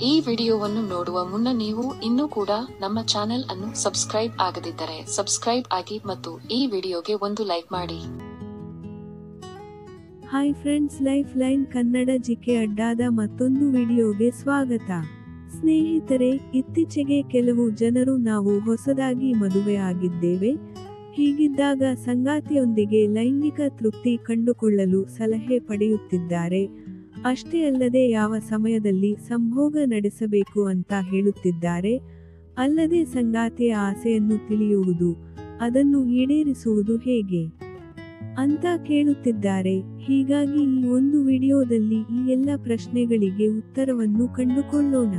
ಈ ವಿಡಿಯೋವನ್ನು ನೋಡುವ ಮುನ್ನ ನೀವು ಇನ್ನೂ ಕೂಡ ನಮ್ಮ ಚಾನೆಲ್ ಅನ್ನು ಸಬ್ಸ್ಕ್ರೈಬ್ ಆಗದಿದ್ದರೆ ಸಬ್ಸ್ಕ್ರೈಬ್ ಆಗಿ ಮತ್ತು ಈ ವಿಡಿಯೋಗೆ ಒಂದು ಲೈಕ್ ಮಾಡಿ. Hi friends, life line Kannada GK ಅಡ್ಡಾದ ಮತ್ತೊಂದು ವಿಡಿಯೋಗೆ ಸ್ವಾಗತ. ಸ್ನೇಹಿತರೆ, ಇತ್ತೀಚೆಗೆ ಕೆಲವು ಜನರು ನಾವು ಹೊಸದಾಗಿ ಮದುವೆ ಆಗಿದ್ದೇವೆ, ಹೀಗಿದ್ದಾಗ ಸಂಗಾತಿಯೊಂದಿಗೆ ಲೈಂಗಿಕ ತೃಪ್ತಿ ಕಂಡುಕೊಳ್ಳಲು ಸಲಹೆ ಪಡೆಯುತ್ತಿದ್ದಾರೆ. ಅಷ್ಟೇ ಅಲ್ಲದೆ ಯಾವ ಸಮಯದಲ್ಲಿ ಸಂಭೋಗ ನಡೆಸಬೇಕು ಅಂತ ಹೇಳುತ್ತಿದ್ದಾರೆ. ಅಲ್ಲದೆ ಸಂಗಾತಿಯ ಆಸೆಯನ್ನು ತಿಳಿಯುವುದು, ಅದನ್ನು ಈಡೇರಿಸುವುದು ಹೇಗೆ ಅಂತ ಕೇಳುತ್ತಿದ್ದಾರೆ. ಹೀಗಾಗಿ ಈ ಒಂದು ವಿಡಿಯೋದಲ್ಲಿ ಈ ಎಲ್ಲ ಪ್ರಶ್ನೆಗಳಿಗೆ ಉತ್ತರವನ್ನು ಕಂಡುಕೊಳ್ಳೋಣ.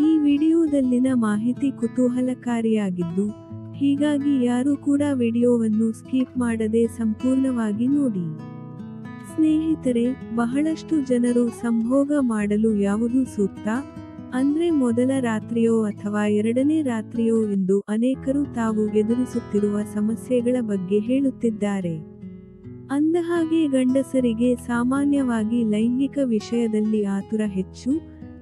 ಈ ವಿಡಿಯೋದಲ್ಲಿನ ಮಾಹಿತಿ ಕುತೂಹಲಕಾರಿಯಾಗಿದ್ದು, ಹೀಗಾಗಿ ಯಾರು ಕೂಡ ವಿಡಿಯೋವನ್ನು ಸ್ಕಿಪ್ ಮಾಡದೆ ಸಂಪೂರ್ಣವಾಗಿ ನೋಡಿ. ಸ್ನೇಹಿತರೆ, ಬಹಳಷ್ಟು ಜನರು ಸಂಭೋಗ ಮಾಡಲು ಯಾವುದು ಸೂಕ್ತ, ಅಂದ್ರೆ ಮೊದಲ ರಾತ್ರಿಯೋ ಅಥವಾ ಎರಡನೇ ರಾತ್ರಿಯೋ ಎಂದು ಅನೇಕರು ತಾವು ಎದುರಿಸುತ್ತಿರುವ ಸಮಸ್ಯೆಗಳ ಬಗ್ಗೆ ಹೇಳುತ್ತಿದ್ದಾರೆ. ಅಂದಹಾಗೆ ಗಂಡಸರಿಗೆ ಸಾಮಾನ್ಯವಾಗಿ ಲೈಂಗಿಕ ವಿಷಯದಲ್ಲಿ ಆತುರ ಹೆಚ್ಚು.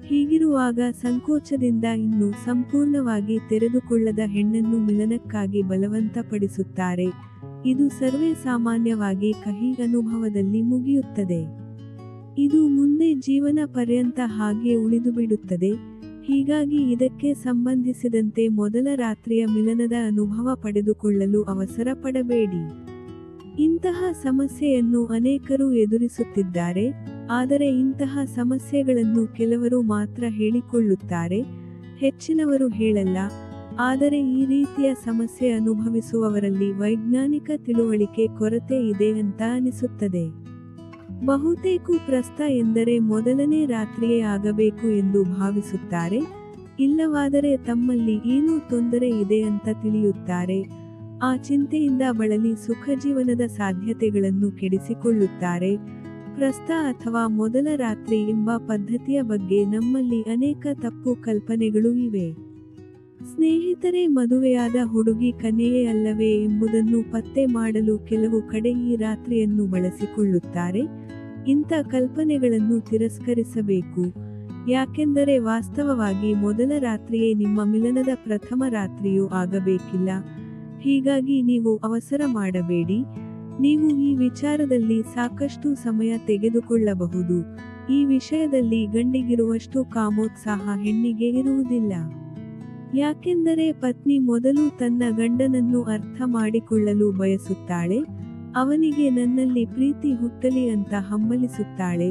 ಹೀಗಿರುವಾಗ ಸಂಕೋಚದಿಂದ ಇನ್ನೂ ಸಂಪೂರ್ಣವಾಗಿ ತೆರೆದುಕೊಳ್ಳದ ಹೆಣ್ಣನ್ನು ಮಿಲನಕ್ಕಾಗಿ ಬಲವಂತಪಡಿಸುತ್ತಾರೆ. ಇದು ಸರ್ವೇ ಸಾಮಾನ್ಯವಾಗಿ ಕಹಿ ಅನುಭವದಲ್ಲಿ ಮುಗಿಯುತ್ತದೆ. ಇದು ಮುಂದೆ ಜೀವನ ಪರ್ಯಂತ ಹಾಗೆ ಉಳಿದುಬಿಡುತ್ತದೆ. ಹೀಗಾಗಿ ಇದಕ್ಕೆ ಸಂಬಂಧಿಸಿದಂತೆ ಮೊದಲ ರಾತ್ರಿಯ ಮಿಲನದ ಅನುಭವ ಪಡೆದುಕೊಳ್ಳಲು ಅವಸರ ಪಡಬೇಡಿ. ಇಂತಹ ಸಮಸ್ಯೆಯನ್ನು ಅನೇಕರು ಎದುರಿಸುತ್ತಿದ್ದಾರೆ. ಆದರೆ ಇಂತಹ ಸಮಸ್ಯೆಗಳನ್ನು ಕೆಲವರು ಮಾತ್ರ ಹೇಳಿಕೊಳ್ಳುತ್ತಾರೆ, ಹೆಚ್ಚಿನವರು ಹೇಳಲ್ಲ. ಆದರೆ ಈ ರೀತಿಯ ಸಮಸ್ಯೆ ಅನುಭವಿಸುವವರಲ್ಲಿ ವೈಜ್ಞಾನಿಕ ತಿಳುವಳಿಕೆ ಕೊರತೆ ಇದೆ ಅಂತ ಅನಿಸುತ್ತದೆ. ಬಹುತೇಕ ಪ್ರಸ್ತ ಎಂದರೆ ಮೊದಲನೇ ರಾತ್ರಿಯೇ ಆಗಬೇಕು ಎಂದು ಭಾವಿಸುತ್ತಾರೆ. ಇಲ್ಲವಾದರೆ ತಮ್ಮಲ್ಲಿ ಏನೋ ತೊಂದರೆ ಇದೆ ಅಂತ ತಿಳಿಯುತ್ತಾರೆ. ಆ ಚಿಂತೆಯಿಂದ ಬಳಲಿ ಸುಖಜೀವನದ ಸಾಧ್ಯತೆಗಳನ್ನು ಕೆಡಿಸಿಕೊಳ್ಳುತ್ತಾರೆ. ಪ್ರಸ್ತ ಅಥವಾ ಮೊದಲ ರಾತ್ರಿ ಎಂಬ ಪದ್ಧತಿಯ ಬಗ್ಗೆ ನಮ್ಮಲ್ಲಿ ಅನೇಕ ತಪ್ಪು ಕಲ್ಪನೆಗಳು ಇವೆ. ಸ್ನೇಹಿತರೆ, ಮದುವೆಯಾದ ಹುಡುಗಿ ಕನ್ಯೆಯೇ ಅಲ್ಲವೇ ಎಂಬುದನ್ನು ಪತ್ತೆ ಮಾಡಲು ಕೆಲವು ಕಡೆ ಈ ರಾತ್ರಿಯನ್ನು ಬಳಸಿಕೊಳ್ಳುತ್ತಾರೆ. ಇಂಥ ಕಲ್ಪನೆಗಳನ್ನು ತಿರಸ್ಕರಿಸಬೇಕು. ಯಾಕೆಂದರೆ ವಾಸ್ತವವಾಗಿ ಮೊದಲ ರಾತ್ರಿಯೇ ನಿಮ್ಮ ಮಿಲನದ ಪ್ರಥಮ ರಾತ್ರಿಯೂ ಆಗಬೇಕಿಲ್ಲ. ಹೀಗಾಗಿ ನೀವು ಅವಸರ ಮಾಡಬೇಡಿ. ನೀವು ಈ ವಿಚಾರದಲ್ಲಿ ಸಾಕಷ್ಟು ಸಮಯ ತೆಗೆದುಕೊಳ್ಳಬಹುದು. ಈ ವಿಷಯದಲ್ಲಿ ಗಂಡಿಗಿರುವಷ್ಟು ಕಾಮೋತ್ಸಾಹ ಹೆಣ್ಣಿಗೆ ಇರುವುದಿಲ್ಲ. ಯಾಕೆಂದರೆ ಪತ್ನಿ ಮೊದಲು ತನ್ನ ಗಂಡನನ್ನು ಅರ್ಥ ಮಾಡಿಕೊಳ್ಳಲು ಬಯಸುತ್ತಾಳೆ. ಅವನಿಗೆ ನನ್ನಲ್ಲಿ ಪ್ರೀತಿ ಹುಟ್ಟಲಿ ಅಂತ ಹಂಬಲಿಸುತ್ತಾಳೆ.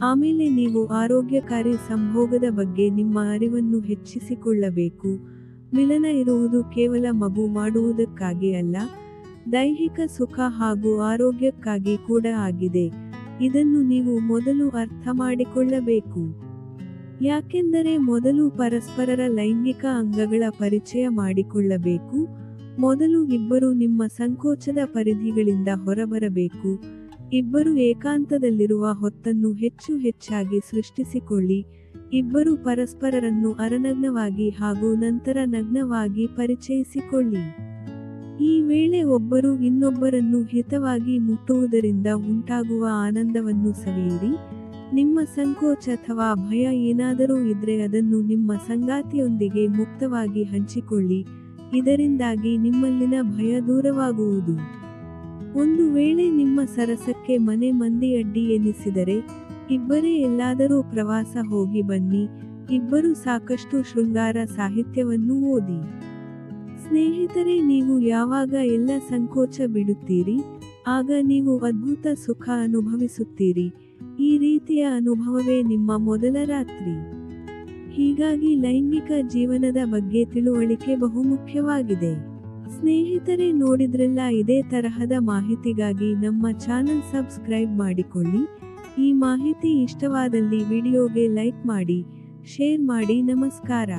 ಆಮೇಲೆ ನೀವು ಆರೋಗ್ಯಕಾರಿ ಸಂಭೋಗದ ಬಗ್ಗೆ ನಿಮ್ಮ ಅರಿವನ್ನು ಹೆಚ್ಚಿಸಿಕೊಳ್ಳಬೇಕು. ಮಿಲನ ಇರುವುದು ಕೇವಲ ಮಗು ಮಾಡುವುದಕ್ಕಾಗಿ ಅಲ್ಲ, ದೈಹಿಕ ಸುಖ ಹಾಗೂ ಆರೋಗ್ಯಕ್ಕಾಗಿ ಕೂಡ ಆಗಿದೆ. ಇದನ್ನು ನೀವು ಮೊದಲು ಅರ್ಥ ಮಾಡಿಕೊಳ್ಳಬೇಕು. ಯಾಕೆಂದರೆ ಮೊದಲು ಪರಸ್ಪರರ ಲೈಂಗಿಕ ಅಂಗಗಳ ಪರಿಚಯ ಮಾಡಿಕೊಳ್ಳಬೇಕು. ಮೊದಲು ಇಬ್ಬರು ನಿಮ್ಮ ಸಂಕೋಚದ ಪರಿಧಿಗಳಿಂದ ಹೊರಬರಬೇಕು. ಇಬ್ಬರು ಏಕಾಂತದಲ್ಲಿರುವ ಹೊತ್ತನ್ನು ಹೆಚ್ಚು ಹೆಚ್ಚಾಗಿ ಸೃಷ್ಟಿಸಿಕೊಳ್ಳಿ. ಇಬ್ಬರು ಪರಸ್ಪರರನ್ನು ಅರನಗ್ನವಾಗಿ ಹಾಗೂ ನಂತರ ನಗ್ನವಾಗಿ ಪರಿಚಯಿಸಿಕೊಳ್ಳಿ. ಈ ವೇಳೆ ಒಬ್ಬರು ಇನ್ನೊಬ್ಬರನ್ನು ಹಿತವಾಗಿ ಮುಟ್ಟುವುದರಿಂದ ಉಂಟಾಗುವ ಆನಂದವನ್ನು ಸವಿಯಿರಿ. ನಿಮ್ಮ ಸಂಕೋಚ ಅಥವಾ ಭಯ ಏನಾದರೂ ಇದ್ರೆ ಅದನ್ನು ನಿಮ್ಮ ಸಂಗಾತಿಯೊಂದಿಗೆ ಮುಕ್ತವಾಗಿ ಹಂಚಿಕೊಳ್ಳಿ. ಇದರಿಂದಾಗಿ ನಿಮ್ಮಲ್ಲಿನ ಭಯ ದೂರವಾಗುವುದು. ಒಂದು ವೇಳೆ ನಿಮ್ಮ ಸರಸಕ್ಕೆ ಮನೆ ಮಂದಿ ಅಡ್ಡಿ ಎನಿಸಿದರೆ, ಇಬ್ಬರೇ ಎಲ್ಲಾದರೂ ಪ್ರವಾಸ ಹೋಗಿ ಬನ್ನಿ. ಇಬ್ಬರು ಸಾಕಷ್ಟು ಶೃಂಗಾರ ಸಾಹಿತ್ಯವನ್ನು ಓದಿ. ಸ್ನೇಹಿತರೆ, ನೀವು ಯಾವಾಗ ಎಲ್ಲ ಸಂಕೋಚ ಬಿಡುತ್ತೀರಿ, ಆಗ ನೀವು ಅದ್ಭುತ ಸುಖ ಅನುಭವಿಸುತ್ತೀರಿ. ಈ ರೀತಿಯ ಅನುಭವವೇ ನಿಮ್ಮ ಮೊದಲ ರಾತ್ರಿ. ಹೀಗಾಗಿ ಲೈಂಗಿಕ ಜೀವನದ ಬಗ್ಗೆ ತಿಳುವಳಿಕೆ ಬಹುಮುಖ್ಯವಾಗಿದೆ. ಸ್ನೇಹಿತರೆ, ನೋಡಿದ್ರಲ್ಲ, ಇದೇ ತರಹದ ಮಾಹಿತಿಗಾಗಿ ನಮ್ಮ ಚಾನಲ್ ಸಬ್ಸ್ಕ್ರೈಬ್ ಮಾಡಿಕೊಳ್ಳಿ. ಈ ಮಾಹಿತಿ ಇಷ್ಟವಾದಲ್ಲಿ ವಿಡಿಯೋಗೆ ಲೈಕ್ ಮಾಡಿ, ಶೇರ್ ಮಾಡಿ. ನಮಸ್ಕಾರ.